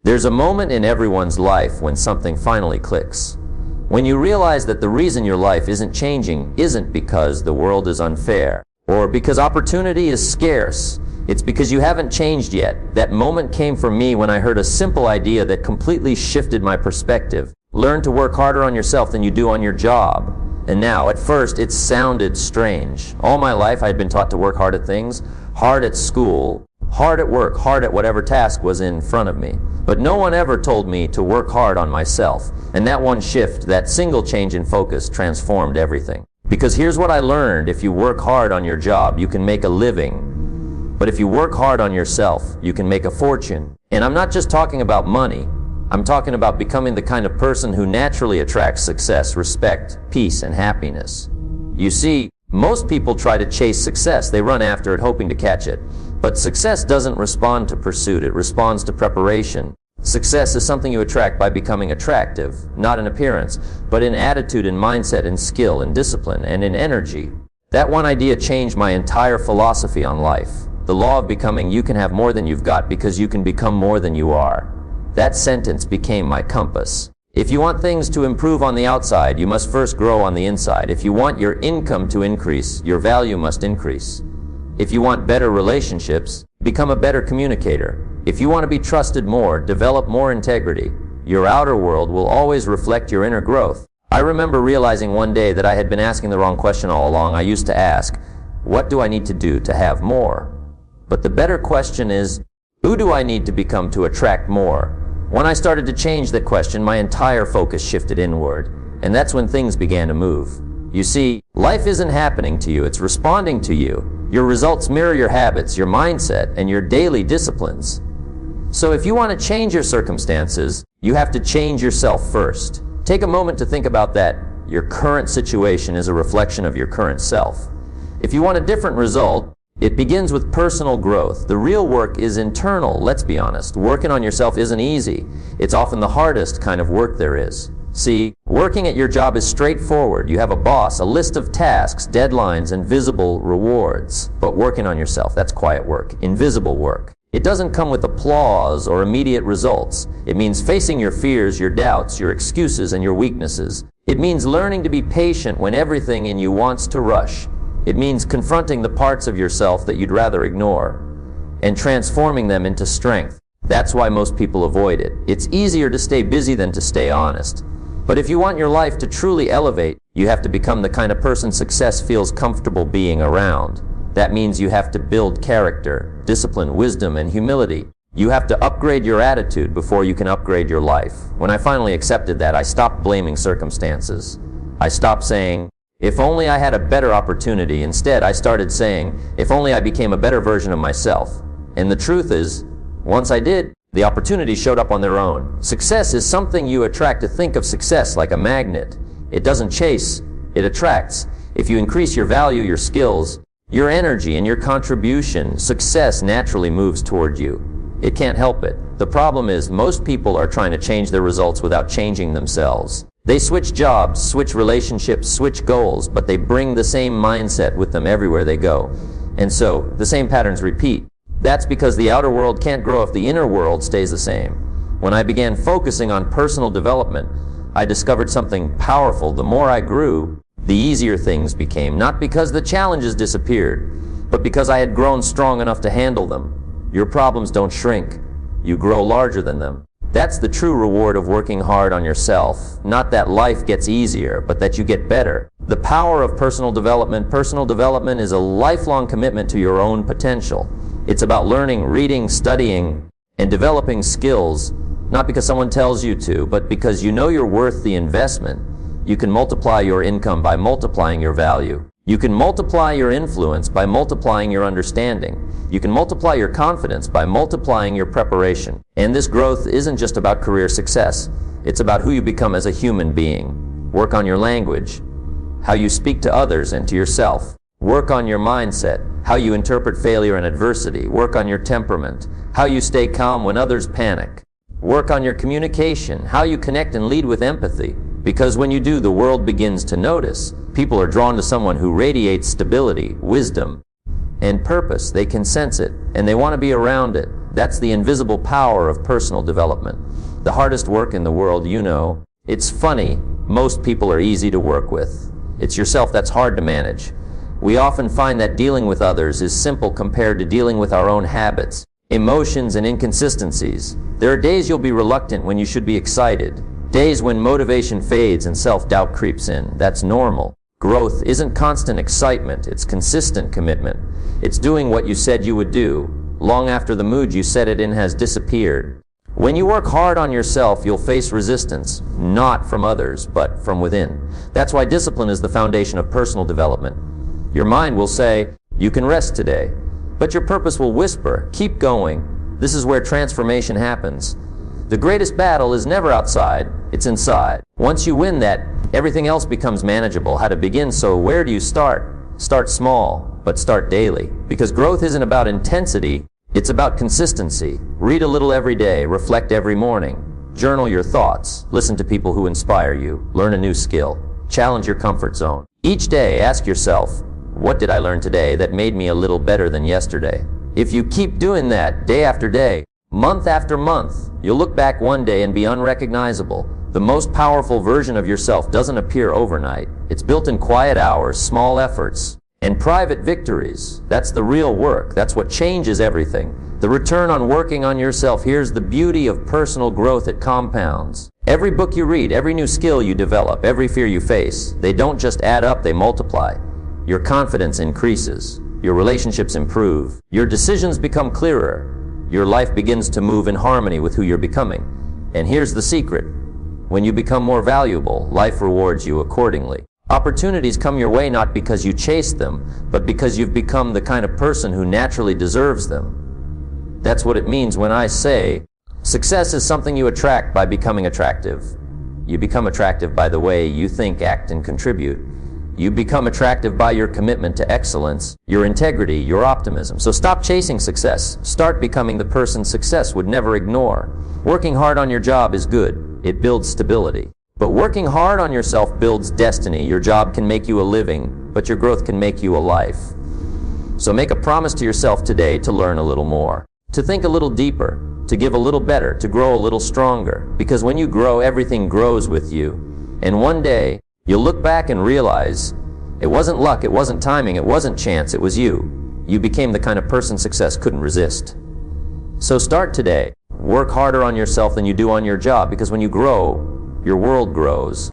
There's a moment in everyone's life when something finally clicks. When you realize that the reason your life isn't changing isn't because the world is unfair or because opportunity is scarce. It's because you haven't changed yet. That moment came for me when I heard a simple idea that completely shifted my perspective. Learn to work harder on yourself than you do on your job. And now, at first, it sounded strange. All my life, I'd been taught to work hard at things, hard at school, hard at work, hard at whatever task was in front of me. But no one ever told me to work hard on myself. And that one shift, that single change in focus, transformed everything. Because here's what I learned: if you work hard on your job, you can make a living. But if you work hard on yourself, you can make a fortune. And I'm not just talking about money. I'm talking about becoming the kind of person who naturally attracts success, respect, peace, and happiness. You see, most people try to chase success. They run after it, hoping to catch it. But success doesn't respond to pursuit. It responds to preparation. Success is something you attract by becoming attractive, not in appearance, but in attitude and mindset and skill and discipline and in energy. That one idea changed my entire philosophy on life. The law of becoming: you can have more than you've got because you can become more than you are. That sentence became my compass. If you want things to improve on the outside, you must first grow on the inside. If you want your income to increase, your value must increase. If you want better relationships, become a better communicator. If you want to be trusted more, develop more integrity. Your outer world will always reflect your inner growth. I remember realizing one day that I had been asking the wrong question all along. I used to ask, what do I need to do to have more? But the better question is, who do I need to become to attract more? When I started to change that question, my entire focus shifted inward, and that's when things began to move. You see, life isn't happening to you, it's responding to you. Your results mirror your habits, your mindset, and your daily disciplines. So if you want to change your circumstances, you have to change yourself first. Take a moment to think about that. Your current situation is a reflection of your current self. If you want a different result, it begins with personal growth. The real work is internal, let's be honest. Working on yourself isn't easy. It's often the hardest kind of work there is. See, working at your job is straightforward. You have a boss, a list of tasks, deadlines, and visible rewards. But working on yourself, that's quiet work, invisible work. It doesn't come with applause or immediate results. It means facing your fears, your doubts, your excuses, and your weaknesses. It means learning to be patient when everything in you wants to rush. It means confronting the parts of yourself that you'd rather ignore and transforming them into strength. That's why most people avoid it. It's easier to stay busy than to stay honest. But if you want your life to truly elevate, you have to become the kind of person success feels comfortable being around. That means you have to build character, discipline, wisdom, and humility. You have to upgrade your attitude before you can upgrade your life. When I finally accepted that, I stopped blaming circumstances. I stopped saying, if only I had a better opportunity. Instead, I started saying, if only I became a better version of myself. And the truth is, once I did, the opportunities showed up on their own. Success is something you attract. To think of success like a magnet. It doesn't chase, it attracts. If you increase your value, your skills, your energy, and your contribution, success naturally moves toward you. It can't help it. The problem is, most people are trying to change their results without changing themselves. They switch jobs, switch relationships, switch goals, but they bring the same mindset with them everywhere they go. And so, the same patterns repeat. That's because the outer world can't grow if the inner world stays the same. When I began focusing on personal development, I discovered something powerful. The more I grew, the easier things became. Not because the challenges disappeared, but because I had grown strong enough to handle them. Your problems don't shrink. You grow larger than them. That's the true reward of working hard on yourself. Not that life gets easier, but that you get better. The power of personal development is a lifelong commitment to your own potential. It's about learning, reading, studying, and developing skills, not because someone tells you to, but because you know you're worth the investment. You can multiply your income by multiplying your value. You can multiply your influence by multiplying your understanding. You can multiply your confidence by multiplying your preparation. And this growth isn't just about career success. It's about who you become as a human being. Work on your language, how you speak to others and to yourself. Work on your mindset, how you interpret failure and adversity. Work on your temperament, how you stay calm when others panic. Work on your communication, how you connect and lead with empathy. Because when you do, the world begins to notice. People are drawn to someone who radiates stability, wisdom, and purpose. They can sense it, and they want to be around it. That's the invisible power of personal development. The hardest work in the world, you know. It's funny, most people are easy to work with. It's yourself that's hard to manage. We often find that dealing with others is simple compared to dealing with our own habits, emotions, and inconsistencies. There are days you'll be reluctant when you should be excited. Days when motivation fades and self-doubt creeps in. That's normal. Growth isn't constant excitement, it's consistent commitment. It's doing what you said you would do, long after the mood you set it in has disappeared. When you work hard on yourself, you'll face resistance, not from others, but from within. That's why discipline is the foundation of personal development. Your mind will say, you can rest today, but your purpose will whisper, keep going. This is where transformation happens. The greatest battle is never outside, it's inside. Once you win that, everything else becomes manageable. How to begin, so where do you start? Start small, but start daily. Because growth isn't about intensity, it's about consistency. Read a little every day, reflect every morning. Journal your thoughts, listen to people who inspire you, learn a new skill, challenge your comfort zone. Each day, ask yourself, what did I learn today that made me a little better than yesterday? If you keep doing that day after day, month after month, you'll look back one day and be unrecognizable. The most powerful version of yourself doesn't appear overnight. It's built in quiet hours, small efforts, and private victories. That's the real work. That's what changes everything. The return on working on yourself. Here's the beauty of personal growth. It compounds. Every book you read, every new skill you develop, every fear you face, they don't just add up, they multiply. Your confidence increases. Your relationships improve. Your decisions become clearer. Your life begins to move in harmony with who you're becoming. And here's the secret. When you become more valuable, life rewards you accordingly. Opportunities come your way not because you chase them, but because you've become the kind of person who naturally deserves them. That's what it means when I say, success is something you attract by becoming attractive. You become attractive by the way you think, act, and contribute. You become attractive by your commitment to excellence, your integrity, your optimism. So stop chasing success. Start becoming the person success would never ignore. Working hard on your job is good. It builds stability. But working hard on yourself builds destiny. Your job can make you a living, but your growth can make you a life. So make a promise to yourself today to learn a little more, to think a little deeper, to give a little better, to grow a little stronger. Because when you grow, everything grows with you. And one day, you'll look back and realize it wasn't luck, it wasn't timing, it wasn't chance, it was you. You became the kind of person success couldn't resist. So start today. Work harder on yourself than you do on your job, because when you grow, your world grows.